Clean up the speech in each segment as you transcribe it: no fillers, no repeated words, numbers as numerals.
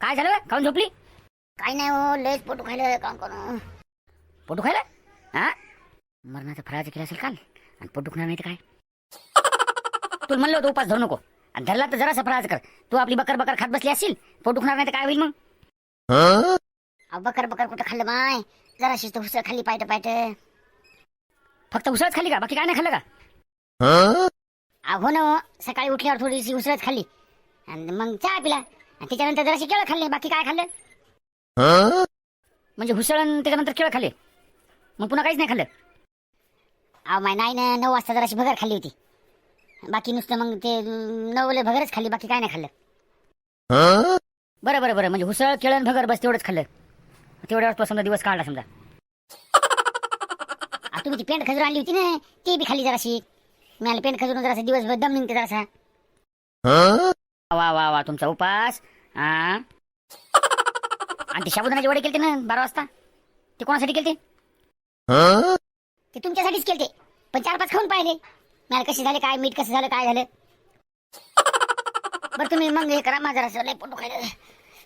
काय झालं खाऊन झोपली? काही नाही हो, लयच पोटू खायला काम करू. पोटू खायला? हा, मरणाचं फराळाचं केलं असेल काल आणि पोट दुखणार नाही तर काय? तुला म्हणलं होतं उपास धरू नको आणि धरला तर जरासा फराळाचं कर. तू आपली बकर बकर खात बसली असशील, पोट दुखणार नाही तर काय होईल मग? अहो बकर बकर कुठं खाल्लं माय, जरा शिस्त उसळ खाल्ली पायट पायट. फक्त उसळच खाल्ली का? बाकी काय नाही खाल्लं का? हो ना हो, सकाळी उठल्यावर थोडीशी उसळच खाल्ली आणि मग चहा पिला आणि त्याच्यानंतर जराशी केळं खाल्ले. बाकी काय खाल्लं? म्हणजे उसळ आणि त्याच्यानंतर केळं खाल्ले, मग पुन्हा काहीच नाही खाल्लं? अहो माय नाही ना, 9 वाजता जराशी भगर खाल्ली होती. बाकी नुसतं मग ते 9 भगरच खाल्ली, बाकी काय नाही खाल्लं. बरं बरं बरं, म्हणजे उसळ केळं आणि भगर बस तेवढंच खाल्लं. तेवढ्यावर तो समजा दिवस काढला समजा. तुम्ही ती पेंट खजूर आणली होती ना, ती बी खाल्ली जराशी. मी पेंट खजूर जरासा दिवसभर दम निघते जरासा. वा वा वा, तुमचा उपास. हा, आणि ते साबुदाण्याचे वडे केलते ना 12 वाजता, ते कोणासाठी केलते? ते तुमच्यासाठीच केलते, पण 4-5 खाऊन पाहिले. मला कसे झाले, काय मीठ कसं झालं, काय झालं. बरं तुम्ही मग हे करा, माझा जरासं लय पोटू खायला.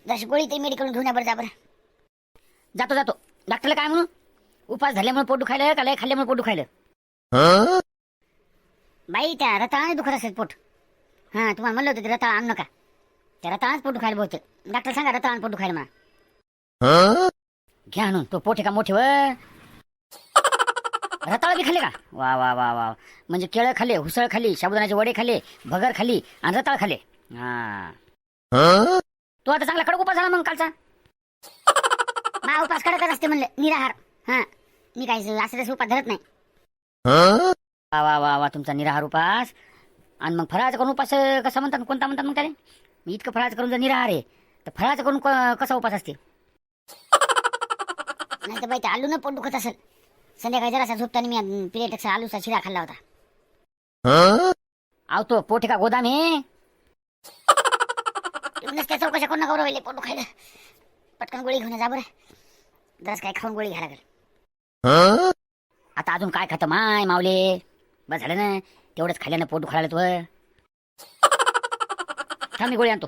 जराशी गोळी ते मेडिकल घेऊन या बरं, जा बरं. जातो जातो, डॉक्टरला काय म्हणू? उपास झाल्यामुळे पोट दुखायलं का लय खाल्ल्यामुळे पोट दुखायलं? बाई त्या रताळाने दुखत असेल पोट. हा, तुम्हाला म्हणलं होतं ते रताळा आणू नका, त्या रताळाच पोट दुखायला बहुतेक. डॉक्टर सांगा रताळाने पोट दुखायला मला. घ्या आणून, तो पोट का मोठे व रताळा बी खाल्ले का? वा वा वा वा, म्हणजे केळं खाल्ले, उसळ खाल्ली, साबुदाण्याचे वडे खाल्ले, भगर खाल्ली आणि रताळ खाल्ले. हा, तो आता चांगला कडक उपास झाला मग कालचा. मा उपास कडकच असते म्हणलं, निराहार. हा, मी काही असं उपास धरत नाही. वा वा वा वा, तुमचा निराहार उपास. आणि मग फळाचं करून उपास कसा म्हणतात, कोणता म्हणतात मग त्याने? मी इतकं फळाचं करून जर निराहार आहे तर फळाचं करून कसा उपास असते? नाही तर बाई ते आलू न पोट दुखत असेल. संध्याकाळी जरासा झोपताना मी पिलेटचा आलूचा शिरा खाल्ला होता. आव तो पोट का गोदाम आहे? तुम्ही नसत्या चौकशा कोण नका राहिले पोट दुखायला. पटकन गोळी घेऊन जा बरं, जरास काय खाऊन गोळी घ्यायला लागेल. आता अजून काय खातं माय मावले? बस झालं ना, तेवढंच खाल्ल्यानं पोट दुखायला तू. थांब मी गोळी आणतो.